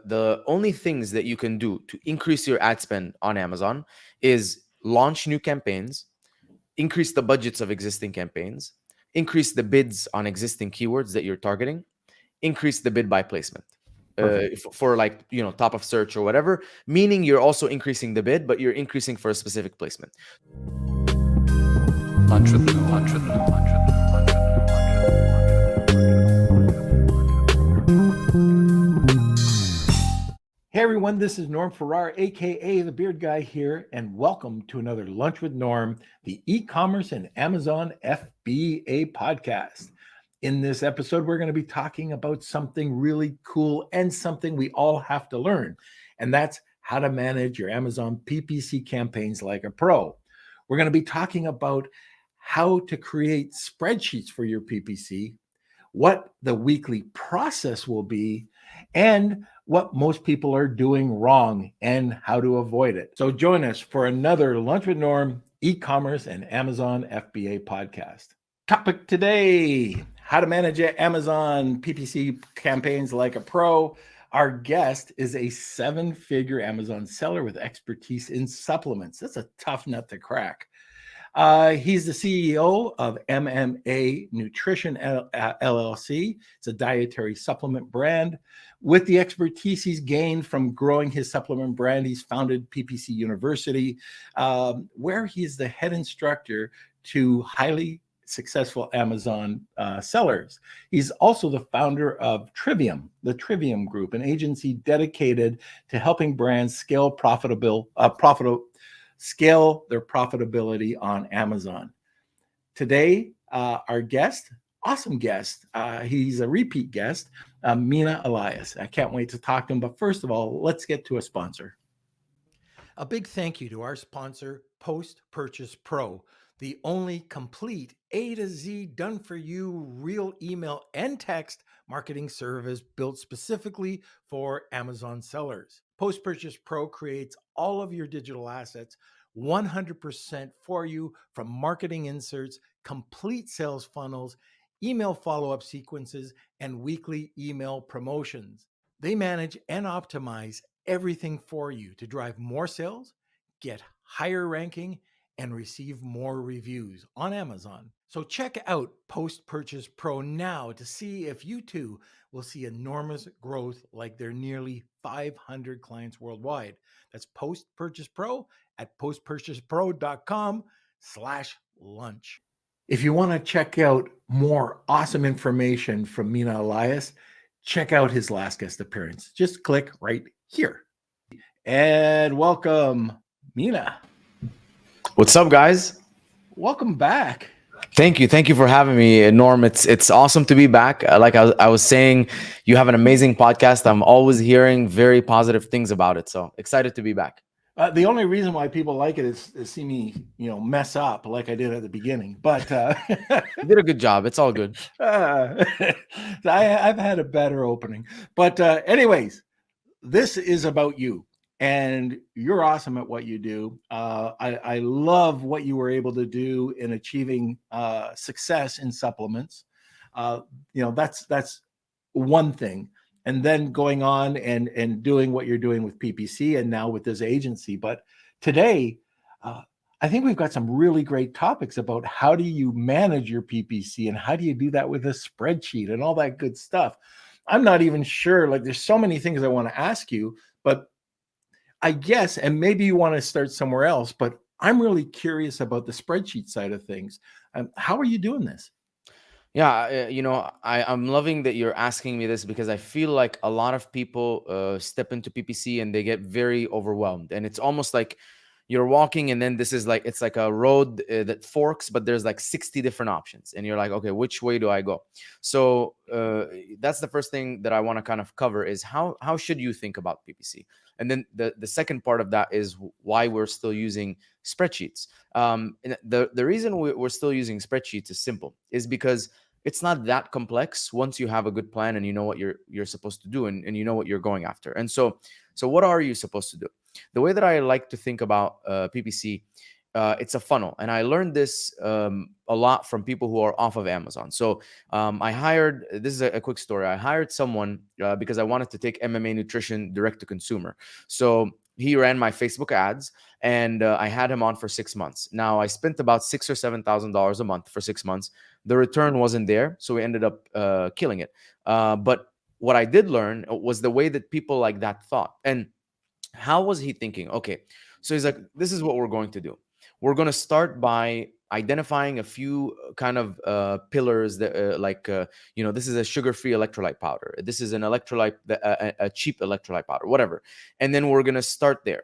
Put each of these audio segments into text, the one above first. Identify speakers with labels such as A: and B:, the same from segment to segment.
A: the only things that you can do to increase your ad spend on Amazon is launch new campaigns, increase the budgets of existing campaigns, increase the bids on existing keywords that you're targeting, increase the bid by placement. For like, top of search or whatever, meaning you're also increasing the bid, but you're increasing for a specific placement.
B: Hey everyone, this is Norm Farrar, aka the Beard Guy here, and welcome to another Lunch with Norm, the e-commerce and Amazon FBA podcast. In this episode, we're going to be talking about something really cool and something we all have to learn, and that's how to manage your Amazon PPC campaigns like a pro. We're going to be talking about how to create spreadsheets for your PPC, what the weekly process will be, and what most people are doing wrong and how to avoid it. So join us for another Lunch with Norm e-commerce and Amazon FBA podcast. Topic today, how to manage Amazon PPC campaigns like a pro. Our guest is a 7-figure Amazon seller with expertise in supplements. That's a tough nut to crack. He's the CEO of MMA Nutrition LLC. It's a dietary supplement brand. With the expertise he's gained from growing his supplement brand, he's founded PPC University, where he's the head instructor to highly successful Amazon sellers. He's also the founder of Trivium, the Trivium Group, an agency dedicated to helping brands scale scale their profitability on Amazon. Today, our guest, awesome guest, he's a repeat guest, Mina Elias. I can't wait to talk to him, but first of all, let's get to a sponsor.
C: A big thank you to our sponsor, Post Purchase Pro, the only complete A to Z done-for-you real email and text marketing service built specifically for Amazon sellers. Post Purchase Pro creates all of your digital assets 100% for you, from marketing inserts, complete sales funnels, email follow-up sequences, and weekly email promotions. They manage and optimize everything for you to drive more sales, get higher ranking, and receive more reviews on Amazon. So check out Post Purchase Pro now to see if you too will see enormous growth like their nearly 500 clients worldwide. That's Post Purchase Pro at postpurchasepro.com/lunch.
B: If you want to check out more awesome information from Mina Elias, check out his last guest appearance. Just click right here. And welcome, Mina.
A: What's up, guys?
B: Welcome back.
A: Thank you for having me, Norm. It's awesome to be back. Like I was saying, you have an amazing podcast. I'm always hearing very positive things about it, so excited to be back.
B: The only reason why people like it is to see me, mess up like I did at the beginning. But
A: you did a good job. It's all good.
B: I've had a better opening. But anyways, this is about you. And you're awesome at what you do. I love what you were able to do in achieving success in supplements. That's one thing. And then going on and doing what you're doing with PPC and now with this agency. But today, I think we've got some really great topics about how do you manage your PPC and how do you do that with a spreadsheet and all that good stuff. I'm not even sure, there's so many things I want to ask you, but I guess, and maybe you want to start somewhere else, but I'm really curious about the spreadsheet side of things. How are you doing this?
A: Yeah, I'm loving that you're asking me this because I feel like a lot of people step into PPC and they get very overwhelmed. And it's almost like you're walking and then it's like a road that forks, but there's like 60 different options. And you're like, okay, which way do I go? So that's the first thing that I want to kind of cover is how should you think about PPC? And then the second part of that is why we're still using spreadsheets. And the reason we're still using spreadsheets is simple, is because it's not that complex once you have a good plan and you know what you're supposed to do and you know what you're going after. And so what are you supposed to do? The way that I like to think about PPC it's a funnel. And I learned this a lot from people who are off of Amazon. So I hired, this is a quick story. I hired someone because I wanted to take MMA nutrition direct to consumer. So he ran my Facebook ads, and I had him on for 6 months. Now I spent about $6,000 or $7,000 a month for 6 months. The return wasn't there, so we ended up killing it. But what I did learn was the way that people like that thought. And how was he thinking? Okay, so he's like, this is what we're going to do. We're going to start by identifying a few kind of pillars that this is a sugar-free electrolyte powder, this is an electrolyte, a cheap electrolyte powder, whatever. And then we're going to start there.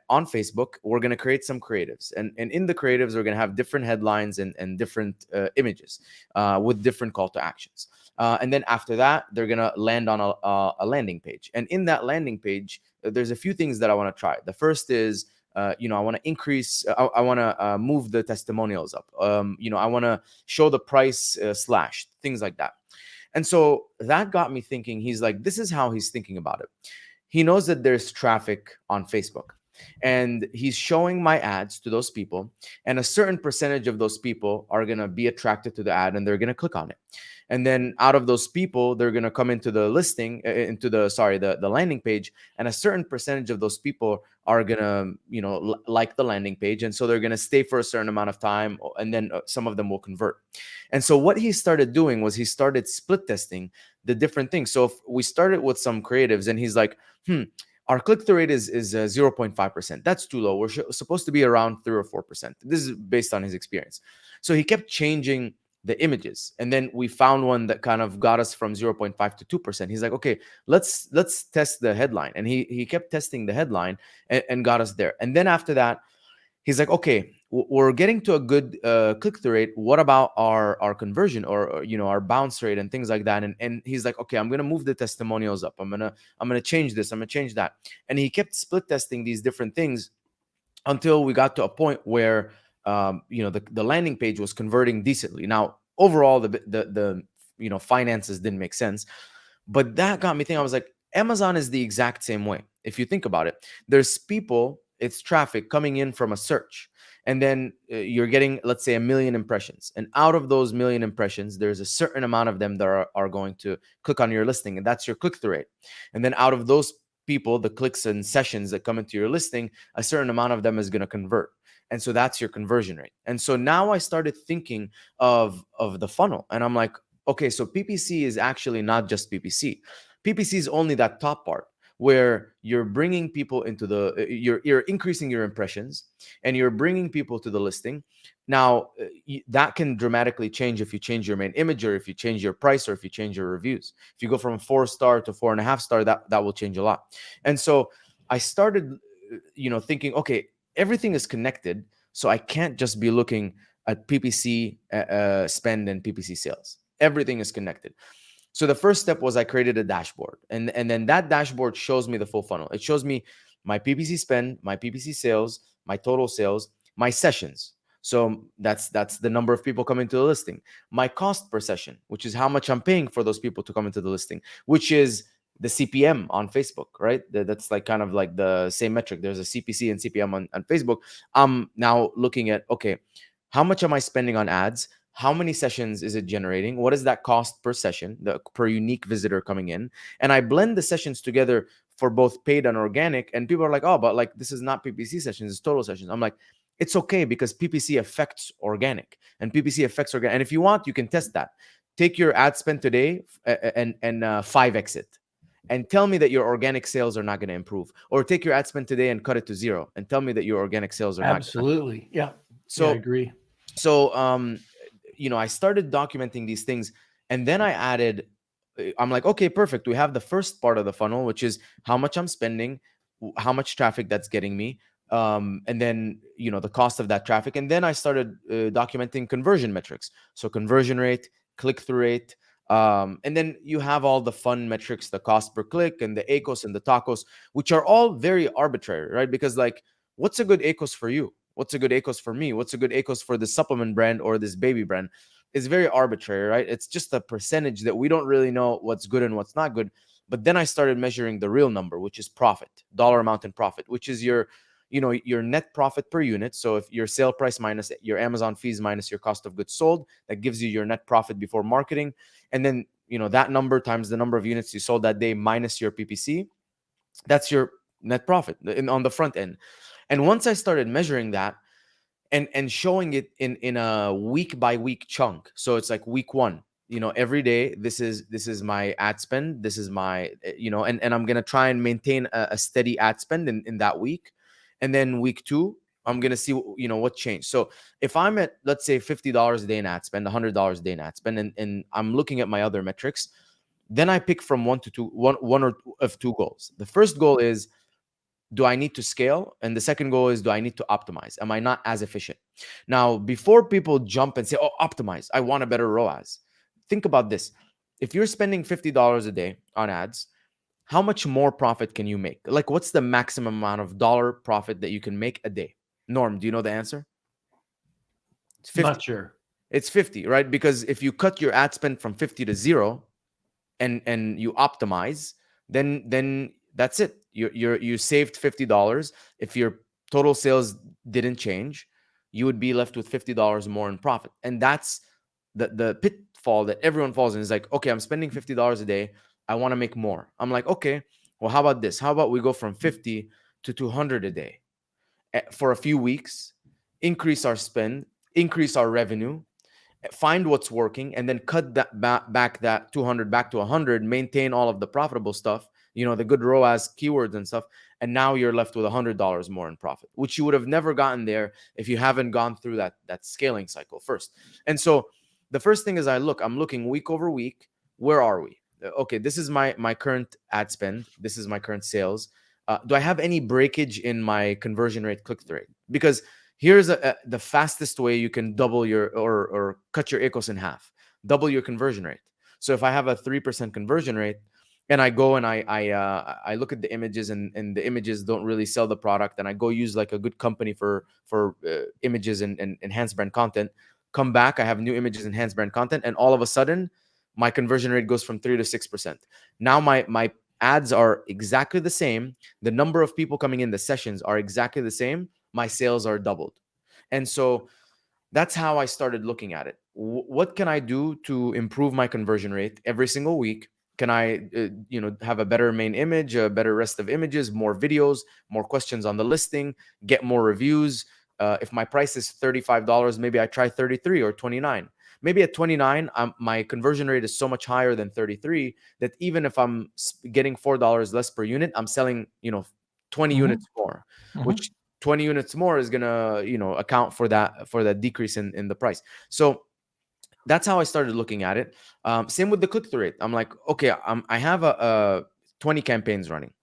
A: On Facebook, we're going to create some creatives, and in the creatives we're going to have different headlines and different images with different call to actions. And then after that, they're going to land on a landing page. And in that landing page, there's a few things that I want to try. The first is, I want to increase, I want to move the testimonials up. I want to show the price slashed, things like that. And so that got me thinking. He's like, this is how he's thinking about it. He knows that there's traffic on Facebook, and he's showing my ads to those people, and a certain percentage of those people are going to be attracted to the ad and they're going to click on it. And then out of those people, they're going to come into the listing, into the landing page, and a certain percentage of those people are going to like the landing page, and so they're going to stay for a certain amount of time, and then some of them will convert. And so what he started doing was he started split testing the different things. So if we started with some creatives, and he's like, our click-through rate is 0.5%. That's too low. We're supposed to be around 3 or 4%. This is based on his experience. So he kept changing the images, and then we found one that kind of got us from 0.5 to 2%. He's like, okay, let's test the headline. And he kept testing the headline and got us there. And then after that, he's like, okay, we're getting to a good click-through rate. What about our conversion or our bounce rate and things like that? And he's like, okay, I'm gonna move the testimonials up. I'm gonna change this. I'm gonna change that. And he kept split testing these different things until we got to a point where the landing page was converting decently. Now overall, the finances didn't make sense, but that got me thinking. I was like, Amazon is the exact same way. If you think about it, there's people, it's traffic coming in from a search, and then you're getting, let's say, 1 million impressions, and out of those 1 million impressions, there's a certain amount of them that are going to click on your listing, and that's your click-through rate. And then out of those people, the clicks and sessions that come into your listing, a certain amount of them is going to convert, and so that's your conversion rate. And so now I started thinking of the funnel, and I'm like, okay, so PPC is actually not just PPC. PPC is only that top part where you're bringing people into you're increasing your impressions, and you're bringing people to the listing. Now that can dramatically change if you change your main image, or if you change your price, or if you change your reviews. If you go from 4-star to 4.5-star, that will change a lot. And so I started thinking, okay, everything is connected, so I can't just be looking at PPC spend and PPC sales. Everything is connected. So the first step was I created a dashboard, and then that dashboard shows me the full funnel. It shows me my PPC spend, my PPC sales, my total sales, my sessions. So that's the number of people coming to the listing. My cost per session, which is how much I'm paying for those people to come into the listing, which is the CPM on Facebook, right? That's like kind of like the same metric. There's a CPC and CPM on Facebook. I'm now looking at, okay, how much am I spending on ads? How many sessions is it generating? What is that cost per session, per unique visitor coming in? And I blend the sessions together for both paid and organic. And people are like, oh, but like this is not PPC sessions, it's total sessions. I'm like, it's okay, because PPC affects organic, and PPC affects organic. And if you want, you can test that. Take your ad spend today and 5x it, and tell me that your organic sales are not going to improve. Or take your ad spend today and cut it to 0, and tell me that your organic sales are
B: absolutely. Yeah.
A: So
B: yeah, I agree.
A: So I started documenting these things, and then I added, I'm like, okay, perfect. We have the first part of the funnel, which is how much I'm spending, how much traffic that's getting me, and then the cost of that traffic. And then I started documenting conversion metrics, so conversion rate, click-through rate, and then you have all the fun metrics, the cost per click, and the ACOS and the TACOS, which are all very arbitrary, right? Because like, what's a good ACOS for you? What's a good ACOS for me? What's a good ACOS for the supplement brand or this baby brand? It's very arbitrary, right? It's just a percentage that we don't really know what's good and what's not good. But then I started measuring the real number, which is profit, dollar amount in profit, which is your your net profit per unit. So if your sale price minus your Amazon fees minus your cost of goods sold, that gives you your net profit before marketing. And then, that number times the number of units you sold that day minus your PPC, that's your net profit on the front end. And once I started measuring that and showing it in a week by week chunk, so it's like week one, every day, this is my ad spend, this is my, and I'm gonna try and maintain a steady ad spend in that week. And then week two, I'm gonna see what changed. So if I'm at, let's say, $50 a day in ad spend, $100 a day in ad spend, and I'm looking at my other metrics, then I pick from one or two of two goals. The first goal is, do I need to scale? And the second goal is, do I need to optimize? Am I not as efficient? Now, before people jump and say, oh, optimize, I want a better ROAS, think about this. If you're spending $50 a day on ads, how much more profit can you make? Like, what's the maximum amount of dollar profit that you can make a day? Norm, do you know the answer? It's 50.
B: Not sure.
A: It's 50, right? Because if you cut your ad spend from 50 to zero, and you optimize, then that's it. You saved $50. If your total sales didn't change, you would be left with $50 more in profit. And that's the pitfall that everyone falls in. Is like, okay, I'm spending $50 a day, I want to make more. I'm like, okay, well, how about this? How about we go from 50 to 200 a day for a few weeks, increase our spend, increase our revenue, find what's working, and then cut that back that 200 back to 100, maintain all of the profitable stuff, the good ROAS keywords and stuff. And now you're left with $100 more in profit, which you would have never gotten there if you haven't gone through that scaling cycle first. And so the first thing is, I'm looking week over week. Where are we? Okay, this is my current ad spend. This is my current sales. Do I have any breakage in my conversion rate, click-through rate? Because here's the fastest way you can double your or cut your ACOS in half. Double your conversion rate. So if I have a 3% conversion rate, and I go and I look at the images, and the images don't really sell the product, and I go use like a good company for images and enhanced brand content. Come back, I have new images, enhanced brand content, and all of a sudden, my conversion rate goes from 3 to 6%. Now my ads are exactly the same. The number of people coming in, the sessions are exactly the same. My sales are doubled. And so that's how I started looking at it. What can I do to improve my conversion rate every single week? Can I, have a better main image, a better rest of images, more videos, more questions on the listing, get more reviews? If my price is $35, maybe I try 33 or 29. Maybe at 29, my conversion rate is so much higher than 33 that even if I'm getting $4 less per unit, I'm selling, 20 units more, which 20 units more is gonna, account for that decrease in the price. So that's how I started looking at it. Same with the click-through rate. I'm like, okay, I have a 20 campaigns running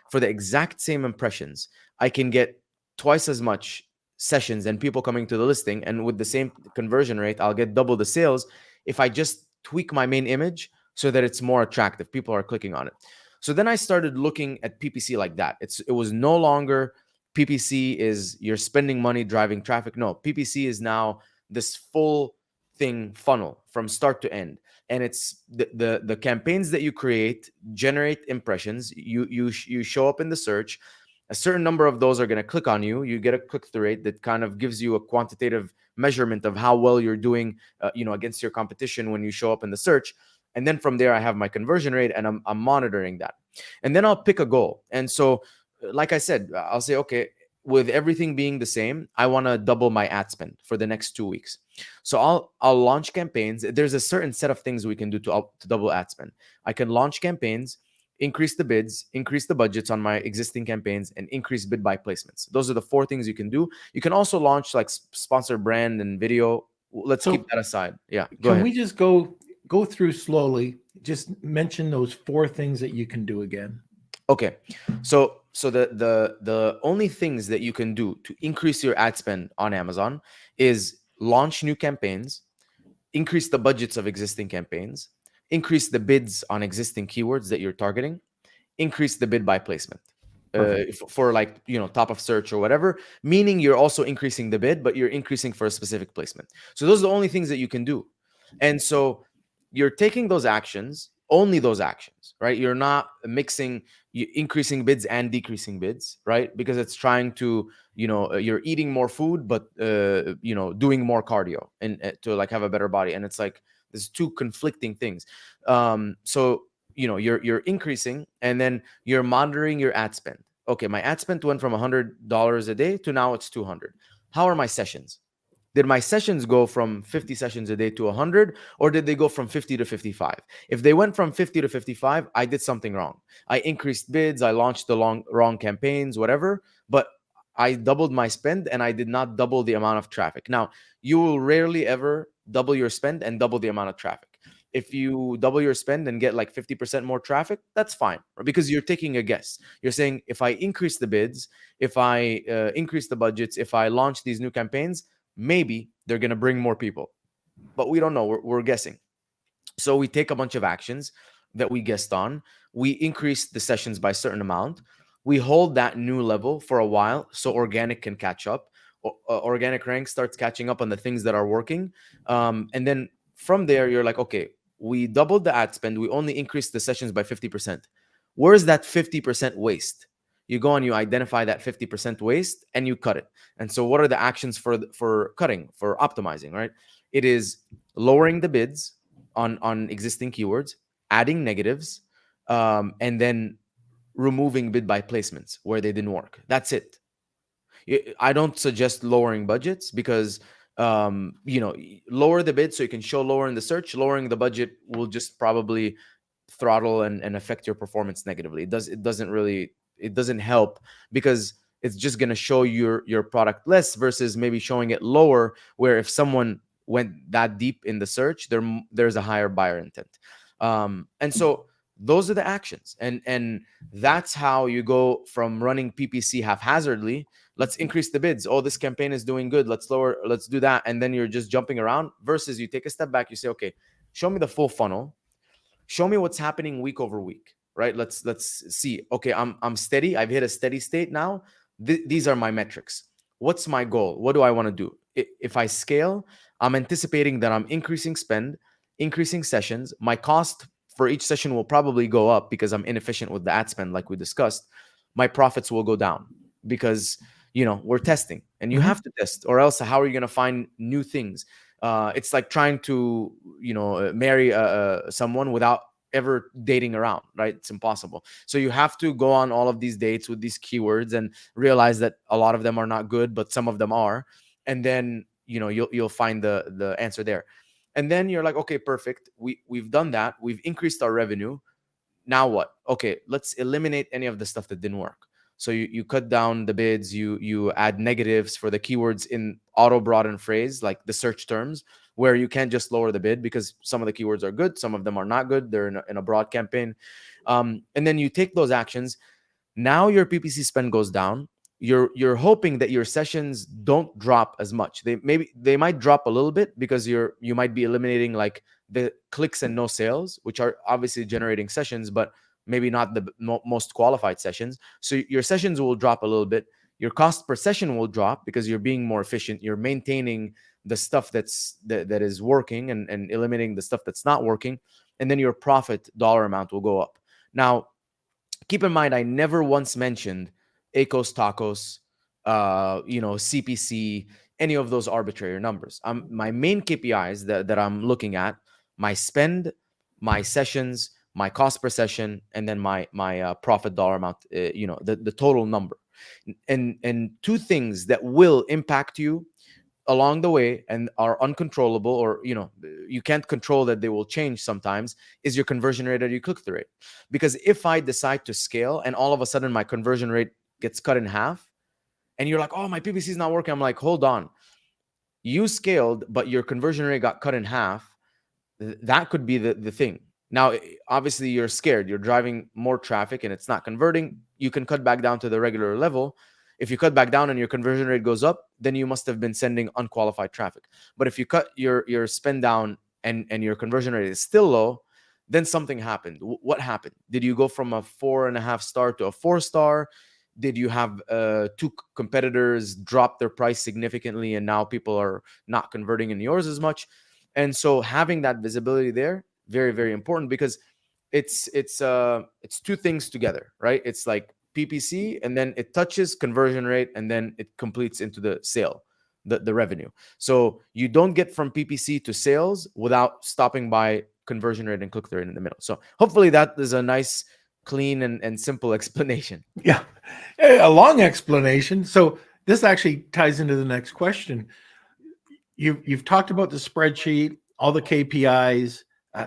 A: for the exact same impressions. I can get twice as much sessions and people coming to the listing, and with the same conversion rate, I'll get double the sales if I just tweak my main image so that it's more attractive. People are clicking on it. So then I started looking at PPC like that. It was no longer PPC is you're spending money driving traffic. No, PPC is now this full thing funnel from start to end, and it's the campaigns that you create generate impressions. You show up in the search. A certain number of those are going to click on you. You get a click-through rate that kind of gives you a quantitative measurement of how well you're doing, against your competition when you show up in the search. And then from there, I have my conversion rate, and I'm monitoring that. And then I'll pick a goal. And so, like I said, I'll say, okay, with everything being the same, I want to double my ad spend for the next 2 weeks. So I'll launch campaigns. There's a certain set of things we can do to double ad spend. I can launch campaigns, increase the bids, increase the budgets on my existing campaigns, and increase bid buy placements. Those are the 4 things you can do. You can also launch like sponsor brand and video. Let's keep that aside. Yeah, go ahead.
B: Can we just go through slowly? Just mention those 4 things that you can do again.
A: Okay, so the only things that you can do to increase your ad spend on Amazon is launch new campaigns, increase the budgets of existing campaigns, increase the bids on existing keywords that you're targeting, increase the bid by placement for like, top of search or whatever, meaning you're also increasing the bid, but you're increasing for a specific placement. So those are the only things that you can do. And so you're taking those actions, only those actions, right? You're not mixing increasing bids and decreasing bids, right? Because it's trying to, you're eating more food, but doing more cardio and to like have a better body, and it's like there's two conflicting things. So you're increasing, and then you're monitoring your ad spend. Okay, my ad spend went from $100 a day to now it's 200. How are my sessions? Did my sessions go from 50 sessions a day to 100, or did they go from 50 to 55? If they went from 50 to 55, I did something wrong. I increased bids, I launched the wrong campaigns, whatever, but I doubled my spend and I did not double the amount of traffic. Now, you will rarely ever double your spend and double the amount of traffic. If you double your spend and get like 50% more traffic, that's fine, because you're taking a guess. You're saying, if I increase the bids, if I increase the budgets, if I launch these new campaigns, maybe they're going to bring more people. But we don't know. We're guessing. So we take a bunch of actions that we guessed on. We increase the sessions by a certain amount. We hold that new level for a while so organic can catch up. Organic rank starts catching up on the things that are working. And then from there, you're like, okay, we doubled the ad spend. We only increased the sessions by 50%. Where is that 50% waste? You go and you identify that 50% waste and you cut it. And so what are the actions for cutting, for optimizing, right? It is lowering the bids on existing keywords, adding negatives, and then removing bid by placements where they didn't work. That's it. I don't suggest lowering budgets, because lower the bid so you can show lower in the search. Lowering the budget will just probably throttle and affect your performance negatively. It doesn't help, because it's just going to show your product less versus maybe showing it lower, where if someone went that deep in the search, there's a higher buyer intent. And so those are the actions, and that's how you go from running PPC haphazardly. Let's increase the bids. Oh, this campaign is doing good, let's do that, and then you're just jumping around, versus you take a step back, you say, okay, show me the full funnel, show me what's happening week over week, right? Let's see. Okay, I'm steady, I've hit a steady state now. These are my metrics. What's my goal? What do I want to do? If I scale, I'm anticipating that I'm increasing spend, increasing sessions. My cost for each session will probably go up because I'm inefficient with the ad spend, like we discussed. My profits will go down because we're testing, and you have to test, or else how are you going to find new things? It's like trying to marry someone without ever dating around, right? It's impossible. So you have to go on all of these dates with these keywords and realize that a lot of them are not good, but some of them are, and then you'll find the answer there. And then you're like, okay, perfect, we've done that, we've increased our revenue. Now what? Okay, let's eliminate any of the stuff that didn't work. So you cut down the bids, you add negatives for the keywords in auto broaden phrase, like the search terms, where you can't just lower the bid because some of the keywords are good, some of them are not good, they're in a broad campaign. And then you take those actions. Now your PPC spend goes down. You're hoping that your sessions don't drop as much. They might drop a little bit because you might be eliminating like the clicks and no sales, which are obviously generating sessions, but maybe not the most qualified sessions. So your sessions will drop a little bit. Your cost per session will drop because you're being more efficient. You're maintaining the stuff that is working and eliminating the stuff that's not working. And then your profit dollar amount will go up. Now, keep in mind, I never once mentioned ACOS, TACOS, CPC, any of those arbitrary numbers. My main KPIs that I'm looking at: my spend, my sessions, my cost per session, and then my profit dollar amount. The total number. And two things that will impact you along the way and are uncontrollable, or you can't control that they will change sometimes, is your conversion rate or your click-through rate. Because if I decide to scale and all of a sudden my conversion rate gets cut in half, and you're like, oh, my PPC is not working, I'm like, hold on, you scaled but your conversion rate got cut in half. That could be the thing. Now, obviously you're scared, you're driving more traffic and it's not converting. You can cut back down to the regular level. If you cut back down and your conversion rate goes up, then you must have been sending unqualified traffic. But if you cut your spend down and your conversion rate is still low, then something happened. What happened? Did you go from a 4.5 star to a 4-star? Did you have two competitors drop their price significantly and now people are not converting in yours as much? And so having that visibility there, very, very important, because it's two things together, right? It's like PPC, and then it touches conversion rate, and then it completes into the sale, the revenue. So you don't get from PPC to sales without stopping by conversion rate and click through rate in the middle. So hopefully that is a nice, clean, and simple explanation.
B: Yeah, a long explanation. So this actually ties into the next question. You've talked about the spreadsheet, all the KPIs,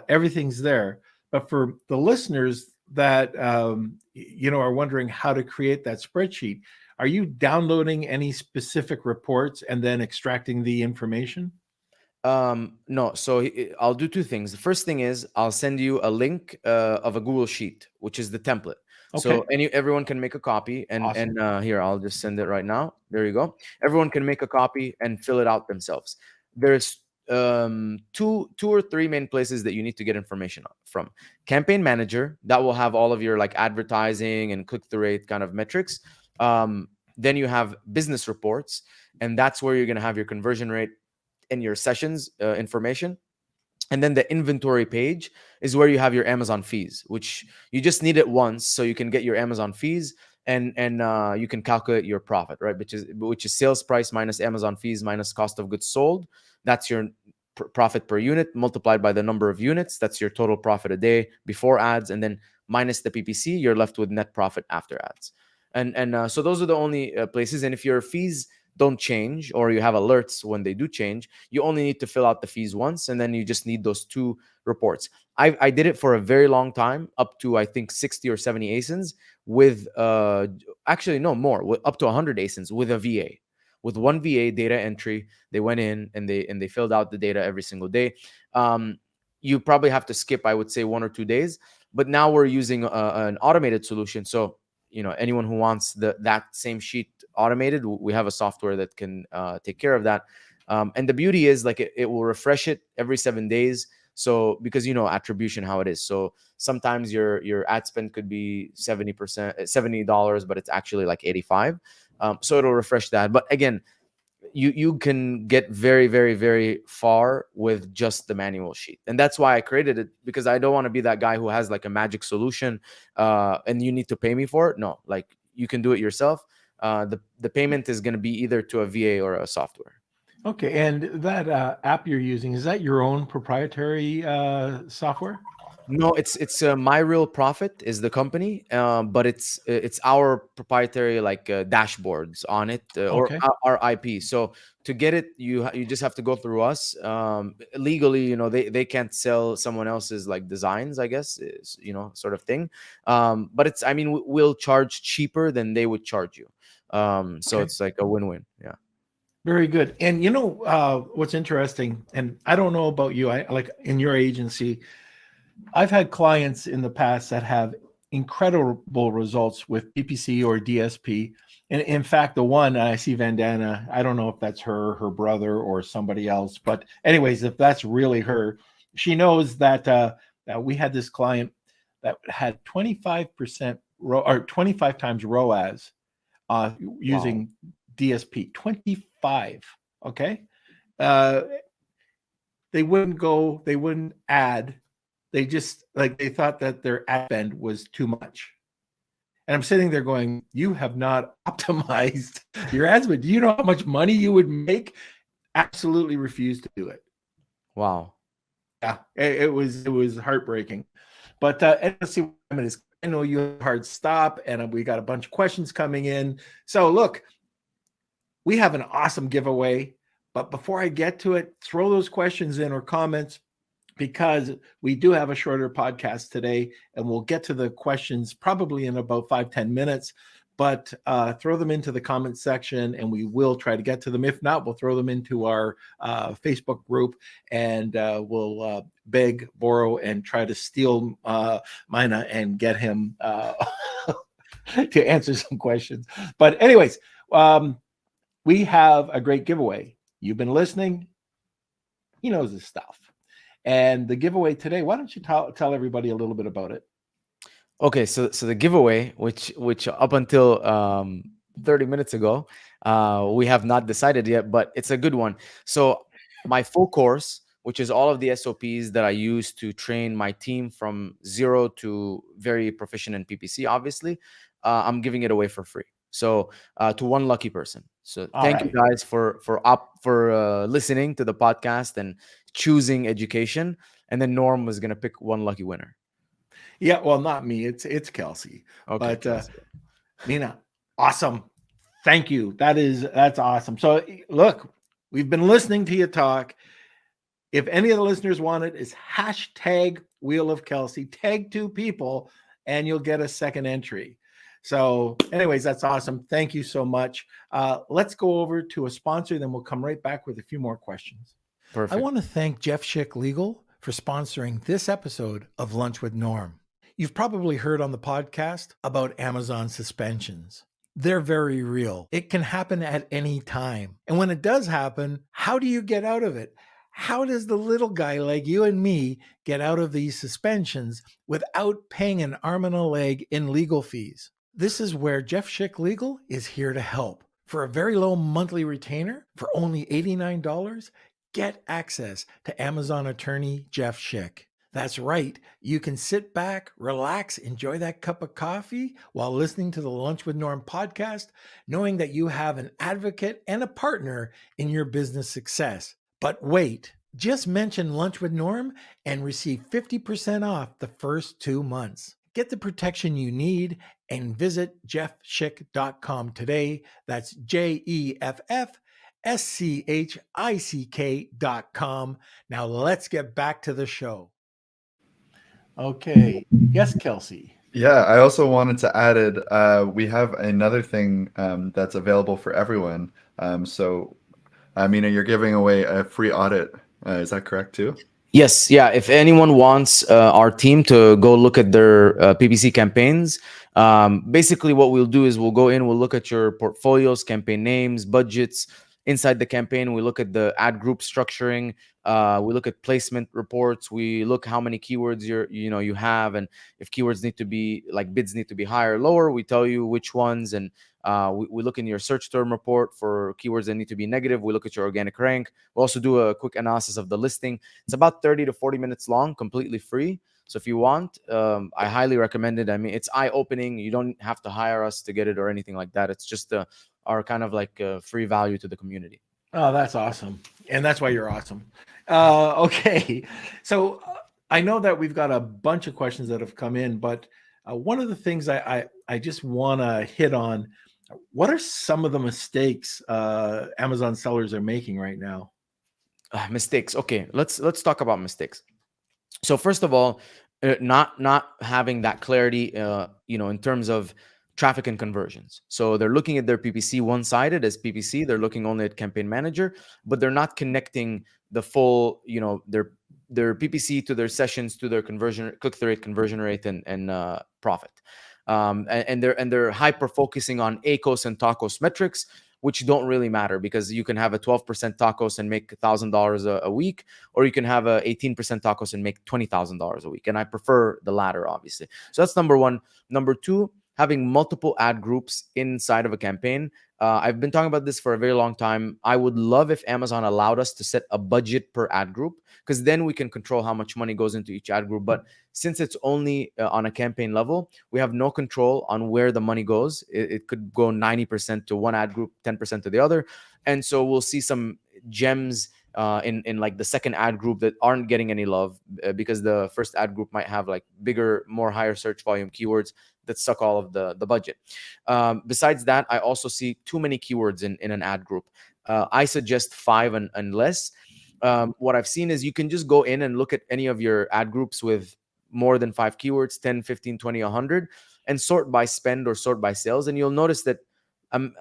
B: everything's there. But for the listeners that are wondering how to create that spreadsheet, are you downloading any specific reports and then extracting the information?
A: No, so I'll do two things. The first thing is I'll send you a link of a Google Sheet, which is the template.
B: Okay,
A: So everyone can make a copy, and
B: awesome.
A: here, I'll just send it right now. There you go. Everyone can make a copy and fill it out themselves. There's two or three main places that you need to get information from. Campaign Manager, that will have all of your like advertising and click-through rate kind of metrics. Then you have business reports, and that's where you're going to have your conversion rate and your sessions information. And then the inventory page is where you have your Amazon fees, which you just need it once so you can get your Amazon fees, and you can calculate your profit, right? Which is sales price minus Amazon fees minus cost of goods sold. That's your profit per unit multiplied by the number of units. That's your total profit a day before ads, and then minus the PPC, you're left with net profit after ads. And so those are the only places. And if your fees don't change, or you have alerts when they do change, you only need to fill out the fees once, and then you just need those two reports. I did it for a very long time, up to I think 60 or 70 ASINs with actually no more, up to 100 ASINs with a VA. With one VA data entry, they went in and they filled out the data every single day. You probably have to skip, I would say, 1 or 2 days, but now we're using an automated solution. So anyone who wants that same sheet automated, we have a software that can take care of that. And the beauty is, like, it will refresh it every 7 days. So because attribution, how it is, so sometimes your ad spend could be 70%, $70, but it's actually like 85. So it'll refresh that. But again, you can get very, very, very far with just the manual sheet, and that's why I created it, because I don't want to be that guy who has like a magic solution and you need to pay me for it. No, like, you can do it yourself. The payment is going to be either to a VA or a software.
B: Okay, and that app you're using, is that your own proprietary software?
A: No, it's My Real Profit is the company, but it's our proprietary, like, dashboards on it, or
B: Okay.
A: our IP. So to get it, you just have to go through us. Legally, they can't sell someone else's like designs, I guess, is, sort of thing. But I mean, we'll charge cheaper than they would charge you. So
B: Okay.
A: it's like a win-win. Yeah.
B: Very good. And what's interesting, and I don't know about you, I like in your agency, I've had clients in the past that have incredible results with PPC or DSP. And in fact, the one I see Vandana, I don't know if that's her brother, or somebody else. But anyways, if that's really her, she knows that we had this client that had 25% or 25 times ROAS using DSP. 25. Okay. Uh, they wouldn't add. They just, like, they thought that their ad spend was too much. And I'm sitting there going, you have not optimized your ads, but do you know how much money you would make? Absolutely refused to do it.
A: Wow.
B: Yeah, it was heartbreaking. But let's see what time it is. I know you have a hard stop, and we got a bunch of questions coming in. So look, we have an awesome giveaway. But before I get to it, throw those questions in or comments, because we do have a shorter podcast today, and we'll get to the questions probably in about 5-10 minutes. But throw them into the comment section, and we will try to get to them. If not, we'll throw them into our Facebook group, and we'll beg, borrow, and try to steal Mina and get him to answer some questions. But anyways, we have a great giveaway. You've been listening. He knows his stuff. And the giveaway today, why don't you tell everybody a little bit about it?
A: Okay, so the giveaway, which up until 30 minutes ago, we have not decided yet, but it's a good one. So my full course, which is all of the SOPs that I use to train my team from zero to very proficient in PPC, obviously. I'm giving it away for free. So to one lucky person. So
B: All
A: thank you
B: right.
A: guys for listening to the podcast and choosing education. And then Norm was gonna pick one lucky winner.
B: Yeah, well, not me. It's Kelsey.
A: Okay,
B: But
A: Kelsey.
B: Mina, awesome. Thank you. That's awesome. So look, we've been listening to you talk. If any of the listeners want it, is hashtag Wheel of Kelsey. Tag 2 people, and you'll get a second entry. So, anyways, that's awesome. Thank you so much. Let's go over to a sponsor, then we'll come right back with a few more questions.
C: I
A: Perfect.
C: want to thank Jeff Schick Legal for sponsoring this episode of Lunch with Norm. You've probably heard on the podcast about Amazon suspensions. They're very real. It can happen at any time. And when it does happen, how do you get out of it? How does the little guy like you and me get out of these suspensions without paying an arm and a leg in legal fees? This is where Jeff Schick Legal is here to help. For a very low monthly retainer, for only $89, get access to Amazon attorney Jeff Schick. That's right. You can sit back, relax, enjoy that cup of coffee while listening to the Lunch with Norm podcast, knowing that you have an advocate and a partner in your business success. But wait, just mention Lunch with Norm and receive 50% off the first 2 months. Get the protection you need and visit jeffschick.com today. That's JEFFSCHICK.com. Now let's get back to the show.
B: Okay. Yes, Kelsey.
D: Yeah, I also wanted to add it. We have another thing that's available for everyone. So, Mina, you're giving away a free audit. Is that correct too?
A: Yes, yeah. If anyone wants our team to go look at their PPC campaigns, basically what we'll do is we'll go in, we'll look at your portfolios, campaign names, budgets. Inside the campaign, we look at the ad group structuring. We look at placement reports. We look how many keywords you have, and if keywords need to be like bids need to be higher or lower, we tell you which ones. And we look in your search term report for keywords that need to be negative. We look at your organic rank. We also do a quick analysis of the listing. It's about 30 to 40 minutes long, completely free. So if you want, I highly recommend it. I mean, it's eye-opening. You don't have to hire us to get it or anything like that. It's just our kind of like free value to the community.
B: Oh, that's awesome. And that's why you're awesome. Okay. So I know that we've got a bunch of questions that have come in, but one of the things I just want to hit on, what are some of the mistakes Amazon sellers are making right now?
A: Mistakes. Okay, let's talk about mistakes. So first of all, not having that clarity, in terms of traffic and conversions. So they're looking at their PPC one-sided as PPC. They're looking only at Campaign Manager, but they're not connecting the full, their PPC to their sessions, to their conversion, click-through rate, conversion rate, and profit. And they're hyper focusing on ACOS and TACOS metrics, which don't really matter, because you can have a 12% TACOS and make $1,000 a week, or you can have a 18% TACOS and make $20,000 a week. And I prefer the latter, obviously. So that's number one. Number two, having multiple ad groups inside of a campaign. I've been talking about this for a very long time. I would love if Amazon allowed us to set a budget per ad group, because then we can control how much money goes into each ad group. But since it's only on a campaign level, we have no control on where the money goes. It could go 90% to one ad group, 10% to the other. And so we'll see some gems in like the second ad group that aren't getting any love, because the first ad group might have like bigger, more higher search volume keywords that suck all of the budget. Besides that, I also see too many keywords in an ad group. I suggest 5 and less. What I've seen is you can just go in and look at any of your ad groups with more than 5 keywords, 10, 15, 20, 100, and sort by spend or sort by sales. And you'll notice that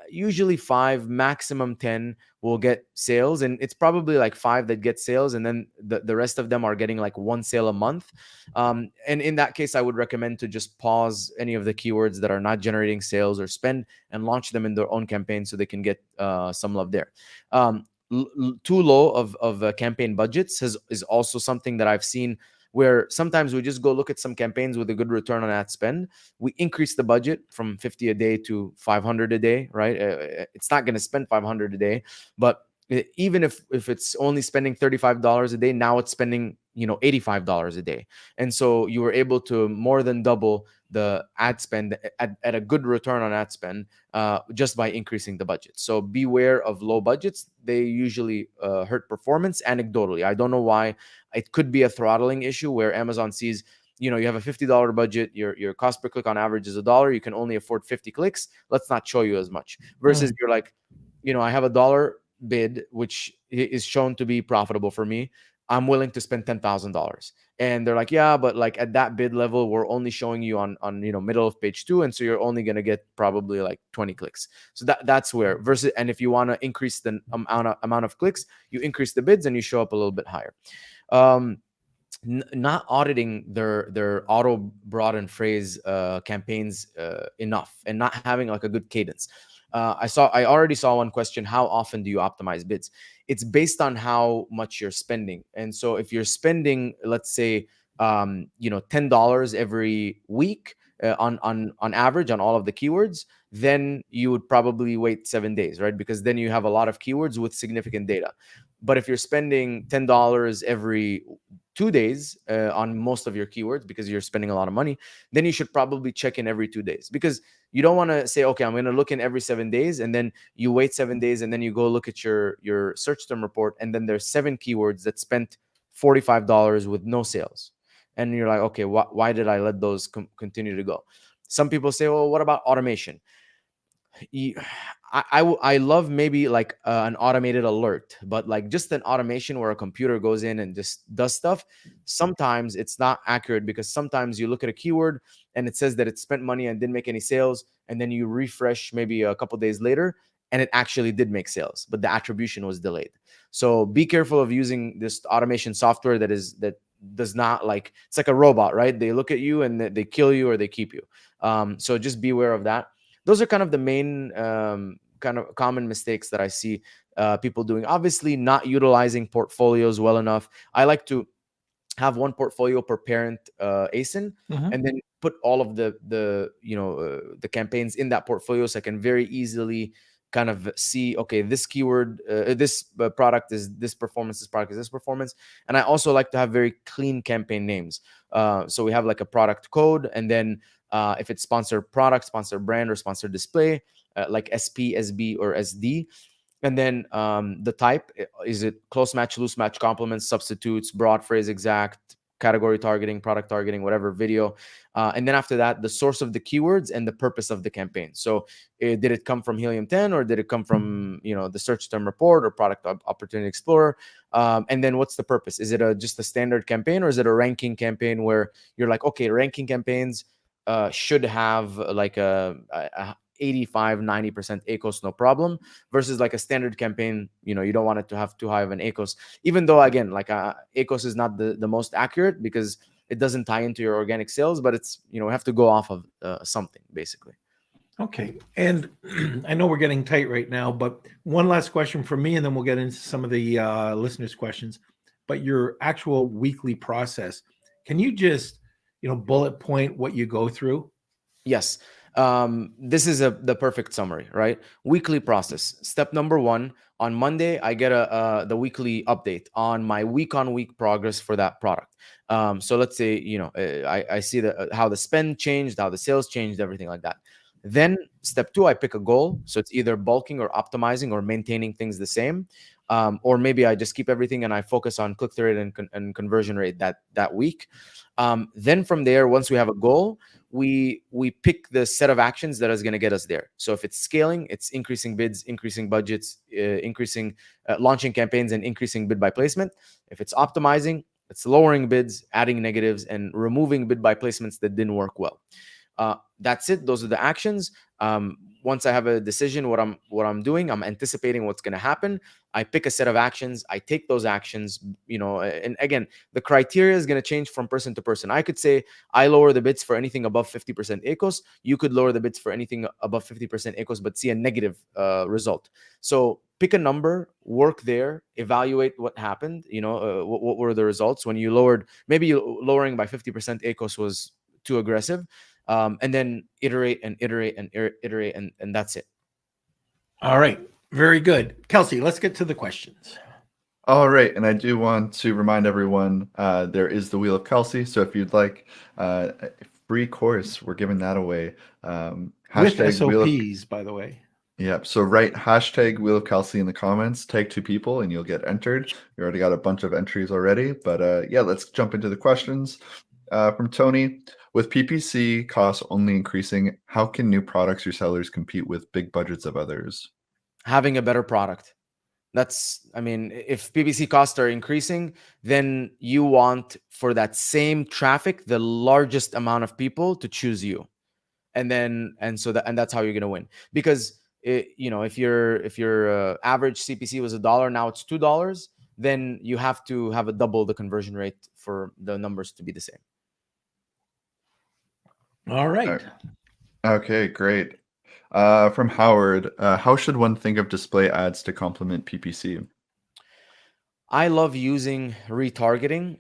A: usually 5, maximum 10 will get sales, and it's probably like 5 that get sales, and then the rest of them are getting like 1 sale a month. And in that case, I would recommend to just pause any of the keywords that are not generating sales or spend and launch them in their own campaign so they can get some love there. Too low of campaign budgets is also something that I've seen, where sometimes we just go look at some campaigns with a good return on ad spend. We increase the budget from 50 a day to 500 a day, right? It's not going to spend 500 a day, but Even if it's only spending $35 a day, now it's spending, $85 a day. And so you were able to more than double the ad spend at a good return on ad spend, just by increasing the budget. So beware of low budgets. They usually hurt performance anecdotally. I don't know why. It could be a throttling issue where Amazon sees, you have a $50 budget, your cost per click on average is $1, you can only afford 50 clicks, let's not show you as much. Versus you're like, I have $1 bid which is shown to be profitable for me, I'm willing to spend $10,000. And they're like, yeah, but like at that bid level, we're only showing you on middle of page 2, and so you're only going to get probably like 20 clicks. So that's where versus. And if you want to increase the amount of clicks, you increase the bids and you show up a little bit higher. Not auditing their auto broaden phrase campaigns enough, and not having like a good cadence. I already saw one question: how often do you optimize bids? It's based on how much you're spending. And so if you're spending, let's say, $10 every week, on average on all of the keywords, then you would probably wait 7 days, right? Because then you have a lot of keywords with significant data. But if you're spending $10 every 2 days on most of your keywords, because you're spending a lot of money, then you should probably check in every 2 days, because you don't want to say, okay, I'm going to look in every 7 days, and then you wait 7 days, and then you go look at your search term report, and then there's 7 keywords that spent $45 with no sales, and you're like, okay, why did I let those continue to go? Some people say, well, what about automation? I love maybe like an automated alert, but like just an automation where a computer goes in and just does stuff. Sometimes it's not accurate, because sometimes you look at a keyword and it says that it spent money and didn't make any sales, and then you refresh maybe a couple days later and it actually did make sales, but the attribution was delayed. So be careful of using this automation software that does not, like, it's like a robot, right? They look at you and they kill you or they keep you. So just beware of that. Those are kind of the main kind of common mistakes that I see people doing. Obviously, not utilizing portfolios well enough. I like to have one portfolio per parent ASIN, and then put all of the campaigns in that portfolio, so I can very easily kind of see, okay, this keyword, this product is this performance, this product is this performance. And I also like to have very clean campaign names. So we have like a product code, and then if it's sponsored product, sponsored brand, or sponsored display, like SP, SB, or SD. And then the type, is it close match, loose match, complements, substitutes, broad phrase, exact, category targeting, product targeting, whatever, video. And then after that, the source of the keywords and the purpose of the campaign. So did it come from Helium 10, or did it come from the search term report or product opportunity explorer? And then what's the purpose? Is it just a standard campaign, or is it a ranking campaign where you're like, okay, ranking campaigns should have like a 85-90% ACOS, no problem, versus like a standard campaign, you don't want it to have too high of an ACOS, even though, again, like ACOS is not the most accurate, because it doesn't tie into your organic sales, but it's, we have to go off of something, basically.
B: Okay. And I know we're getting tight right now, but one last question from me, and then we'll get into some of the listeners' questions. But your actual weekly process, can you just, bullet point what you go through?
A: Yes. This is the perfect summary, right? Weekly process. Step number 1, on Monday, I get the weekly update on my week-on-week progress for that product. So let's say, I see how the spend changed, how the sales changed, everything like that. Then step 2, I pick a goal. So it's either bulking or optimizing or maintaining things the same. Or maybe I just keep everything and I focus on click-through rate and conversion rate that week. Then from there, once we have a goal, we pick the set of actions that is going to get us there. So if it's scaling, it's increasing bids, increasing budgets, increasing launching campaigns, and increasing bid by placement. If it's optimizing, it's lowering bids, adding negatives, and removing bid by placements that didn't work well. That's it. Those are the actions. Once I have a decision what I'm doing, I'm anticipating what's going to happen. I pick a set of actions. I take those actions, and again, the criteria is going to change from person to person. I could say I lower the bids for anything above 50% ACOS. You could lower the bids for anything above 50% ACOS, but see a negative result. So pick a number, work there, evaluate what happened. What were the results when you lowered? Maybe lowering by 50% ACOS was too aggressive. And then iterate and iterate and iterate, and that's it.
B: All right. Very good. Kelsey, let's get to the questions.
D: All right, and I do want to remind everyone there is the Wheel of Kelsey. So if you'd like a free course, we're giving that away.
B: With
D: Hashtag Wheel of
B: SOPs, by the way.
D: Yep. So write hashtag Wheel of Kelsey in the comments, tag 2 people, and you'll get entered. We already got a bunch of entries already, but yeah, let's jump into the questions. From Tony, with PPC costs only increasing, how can new products or sellers compete with big budgets of others?
A: Having a better product. I mean, if PPC costs are increasing, then you want for that same traffic, the largest amount of people to choose you. And that's how you're going to win. Because if your average CPC was $1, now it's $2, then you have to have a double the conversion rate for the numbers to be the same.
B: All right.
D: Okay, great. From Howard, how should one think of display ads to complement PPC?
A: I love using retargeting.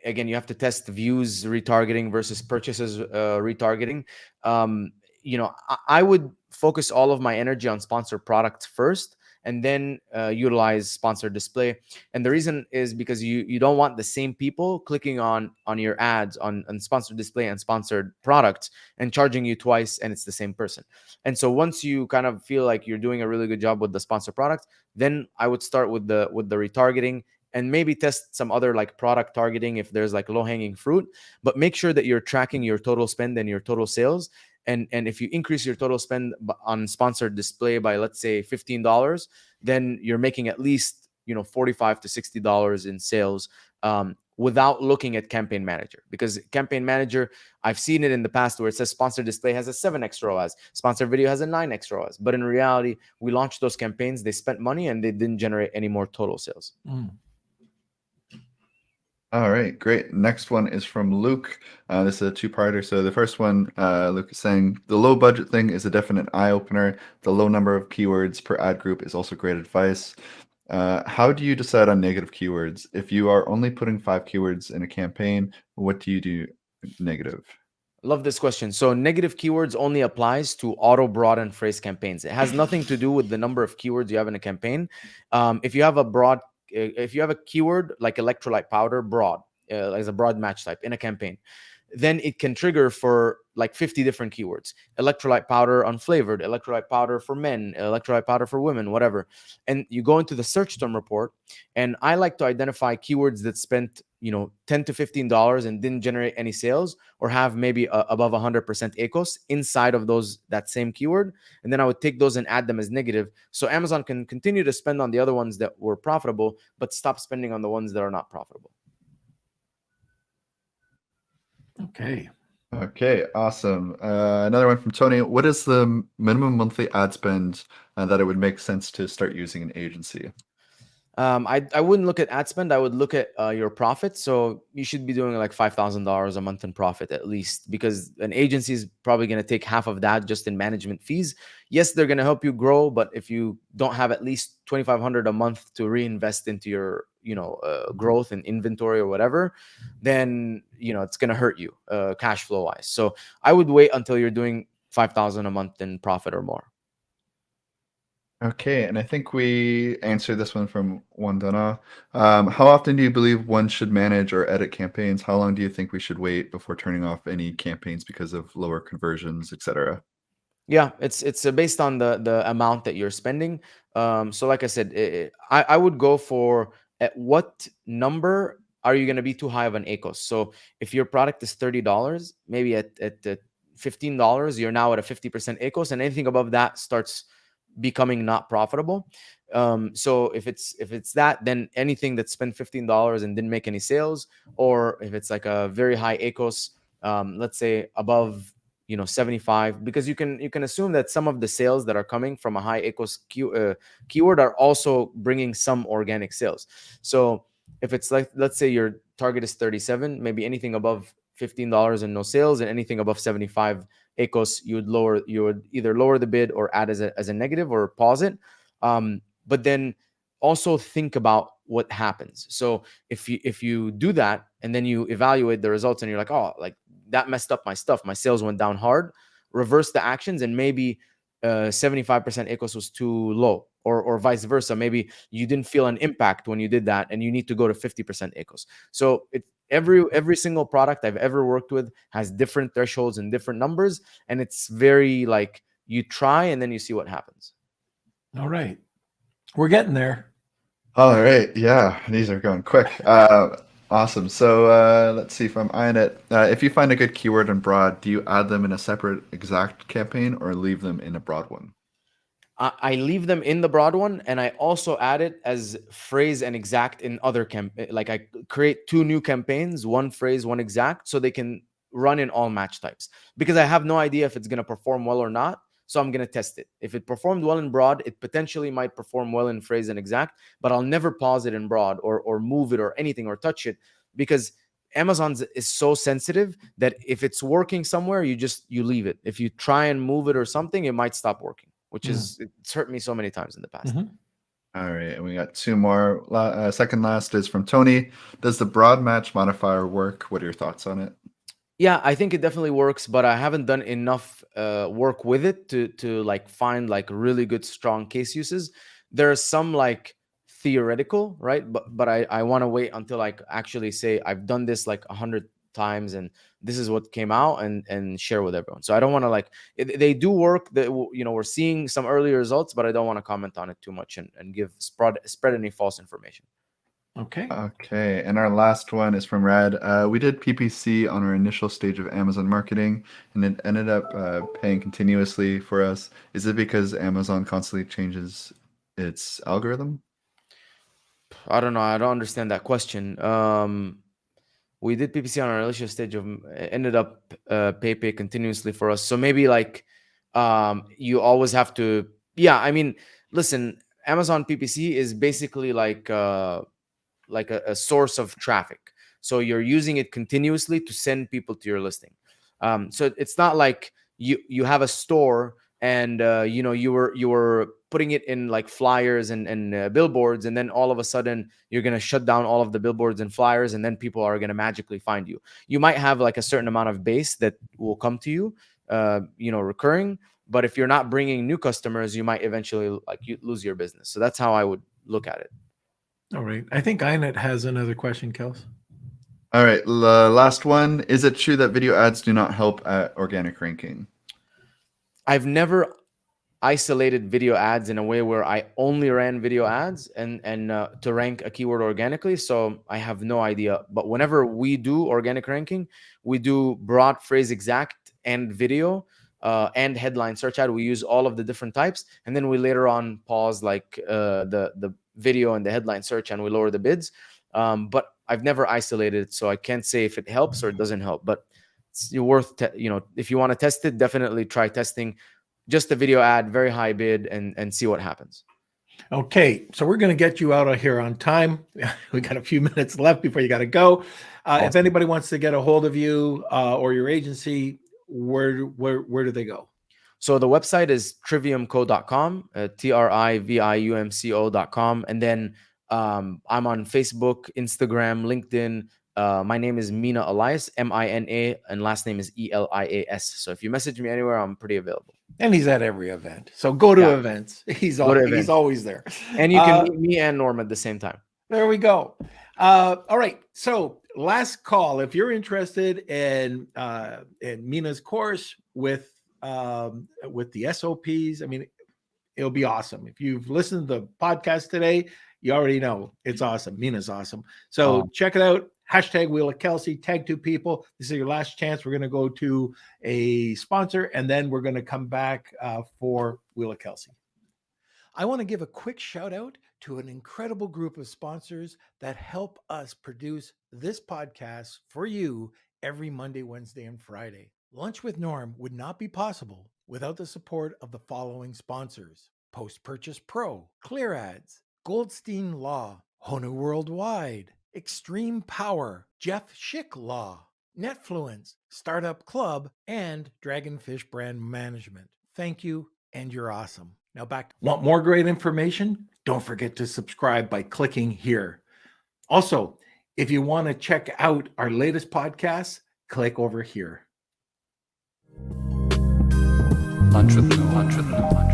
A: Again, you have to test views retargeting versus purchases retargeting. I would focus all of my energy on sponsored products first, and then utilize sponsored display. And the reason is because you don't want the same people clicking on your ads on sponsored display and sponsored products and charging you twice, and it's the same person. And so once you kind of feel like you're doing a really good job with the sponsored product, then I would start with the retargeting, and maybe test some other like product targeting if there's like low-hanging fruit. But make sure that you're tracking your total spend and your total sales. And if you increase your total spend on sponsored display by, let's say, $15, then you're making at least $45 to $60 in sales, without looking at campaign manager. Because campaign manager, I've seen it in the past where it says sponsored display has a 7x ROAS, sponsored video has a 9x ROAS. But in reality, we launched those campaigns, they spent money, and they didn't generate any more total sales.
D: All right, great. Next one is from Luke. This is a two-parter. So the first one, Luke is saying, the low budget thing is a definite eye-opener. The low number of keywords per ad group is also great advice. How do you decide on negative keywords? If you are only putting 5 keywords in a campaign, what do you do negative?
A: Love this question. So negative keywords only applies to auto broaden phrase campaigns. It has nothing to do with the number of keywords you have in a campaign. If you have a keyword like electrolyte powder broad, as a broad match type in a campaign, then it can trigger for like 50 different keywords. Electrolyte powder unflavored, electrolyte powder for men, electrolyte powder for women, whatever. And you go into the search term report, and I like to identify keywords that spent $10 to $15 and didn't generate any sales, or have maybe above 100% ACOS inside of that same keyword. And then I would take those and add them as negative, so Amazon can continue to spend on the other ones that were profitable, but stop spending on the ones that are not profitable.
D: Okay, awesome. Another one from Tony. What is the minimum monthly ad spend that it would make sense to start using an agency?
A: I wouldn't look at ad spend. I would look at your profit. So you should be doing like $5,000 a month in profit at least, because an agency is probably going to take half of that just in management fees. Yes, they're going to help you grow, but if you don't have at least $2,500 a month to reinvest into your growth and inventory or whatever, then it's going to hurt you cash flow wise. So I would wait until you're doing $5,000 a month in profit or more.
D: Okay, and I think we answered this one from Wandana. How often do you believe one should manage or edit campaigns? How long do you think we should wait before turning off any campaigns because of lower conversions, etc.?
A: Yeah, it's based on the amount that you're spending. So like I said, I would go for, at what number are you going to be too high of an ACOS? So if your product is $30, maybe at $15, you're now at a 50% ACOS, and anything above that starts becoming not profitable. So if it's that, then anything that spent $15 and didn't make any sales, or if it's like a very high ACOS, let's say above 75, because you can assume that some of the sales that are coming from a high ACOS keyword are also bringing some organic sales. So if it's like, let's say your target is 37, maybe anything above $15 and no sales, and anything above 75 ACOS, you would either lower the bid or add as a negative or pause it. But then also think about what happens. So if you do that and then you evaluate the results and you're like, oh, like that messed up my stuff, my sales went down hard, reverse the actions and maybe 75% ACOS was too low, or vice versa. Maybe you didn't feel an impact when you did that, and you need to go to 50% ACOS. So every single product I've ever worked with has different thresholds and different numbers, and it's very like you try and then you see what happens.
B: All right. We're getting there.
D: All right, yeah, these are going quick. Awesome. So let's see if I'm eyeing it. If you find a good keyword in broad, do you add them in a separate exact campaign or leave them in a broad one?
A: I leave them in the broad one, and I also add it as phrase and exact in other like I create 2 new campaigns, one phrase, one exact, so they can run in all match types, because I have no idea if it's going to perform well or not. So I'm going to test it. If it performed well in broad, it potentially might perform well in phrase and exact, but I'll never pause it in broad or move it or anything or touch it, because Amazon is so sensitive that if it's working somewhere, you leave it. If you try and move it or something, it might stop working, which is, it's hurt me so many times in the past.
D: All right, and we got 2 more. Second last is from Tony. Does the broad match modifier work? What are your thoughts on it?
A: Yeah, I think it definitely works, but I haven't done enough work with it to like find like really good strong case uses. There are some like theoretical, right? But I want to wait until I actually say I've done this like 100 times and this is what came out, and share with everyone. So I don't want to like they do work. That we're seeing some early results, but I don't want to comment on it too much and give spread any false information.
B: Okay.
D: Okay, and our last one is from Rad. We did PPC on our initial stage of Amazon marketing, and it ended up paying continuously for us. Is it because Amazon constantly changes its algorithm?
A: I don't know. I don't understand that question. We did PPC on our initial stage of ended up pay continuously for us. So maybe like you always have to. Yeah, I mean, listen, Amazon PPC is basically like a source of traffic. So you're using it continuously to send people to your listing. So it's not like you have a store and you were putting it in like flyers and billboards, and then all of a sudden you're going to shut down all of the billboards and flyers, and then people are going to magically find you. You might have like a certain amount of base that will come to you, recurring, but if you're not bringing new customers, you might eventually you lose your business. So that's how I would look at it.
B: All right. I think Inet has another question, Kels.
D: All right, last one. Is it true that video ads do not help at organic ranking?
A: I've never isolated video ads in a way where I only ran video ads and to rank a keyword organically. So I have no idea. But whenever we do organic ranking, we do broad, phrase exact, and video and headline search ad. We use all of the different types, and then we later on pause like the video and the headline search, and we lower the bids. But I've never isolated it, so I can't say if it helps or it doesn't help. But it's worth if you want to test it, definitely try testing just a video ad, very high bid, and see what happens.
B: Okay, so we're going to get you out of here on time. We got a few minutes left before you got to go.
A: Awesome.
B: If anybody wants to get a hold of you or your agency, where do they go?
A: So the website is triviumco.com, triviumco.com. And then I'm on Facebook, Instagram, LinkedIn. My name is Mina Elias, Mina, and last name is Elias. So if you message me anywhere, I'm pretty available.
B: And he's at every event. So go to events. He's always there.
A: And you can meet me and Norm at the same time.
B: There we go. All right. So last call. If you're interested in Mina's course with the SOPs, I mean, it'll be awesome. If you've listened to the podcast today, you already know it's awesome. Mina's awesome. So check it out. Hashtag Wheel of Kelsey, tag 2 people. This is your last chance. We're going to go to a sponsor, and then we're going to come back for Wheel of Kelsey. I want to give a quick shout out to an incredible group of sponsors that help us produce this podcast for you every Monday, Wednesday, and Friday. Lunch with Norm would not be possible without the support of the following sponsors: Post Purchase Pro, Clear Ads, Goldstein Law, Honu Worldwide, Extreme Power, Jeff Schick Law, Netfluence, Startup Club, and Dragonfish Brand Management. Thank you, and you're awesome. Now back. Want more great information? Don't forget to subscribe by clicking here. Also, if you want to check out our latest podcasts, click over here.
E: Lunch Lunch with Norm.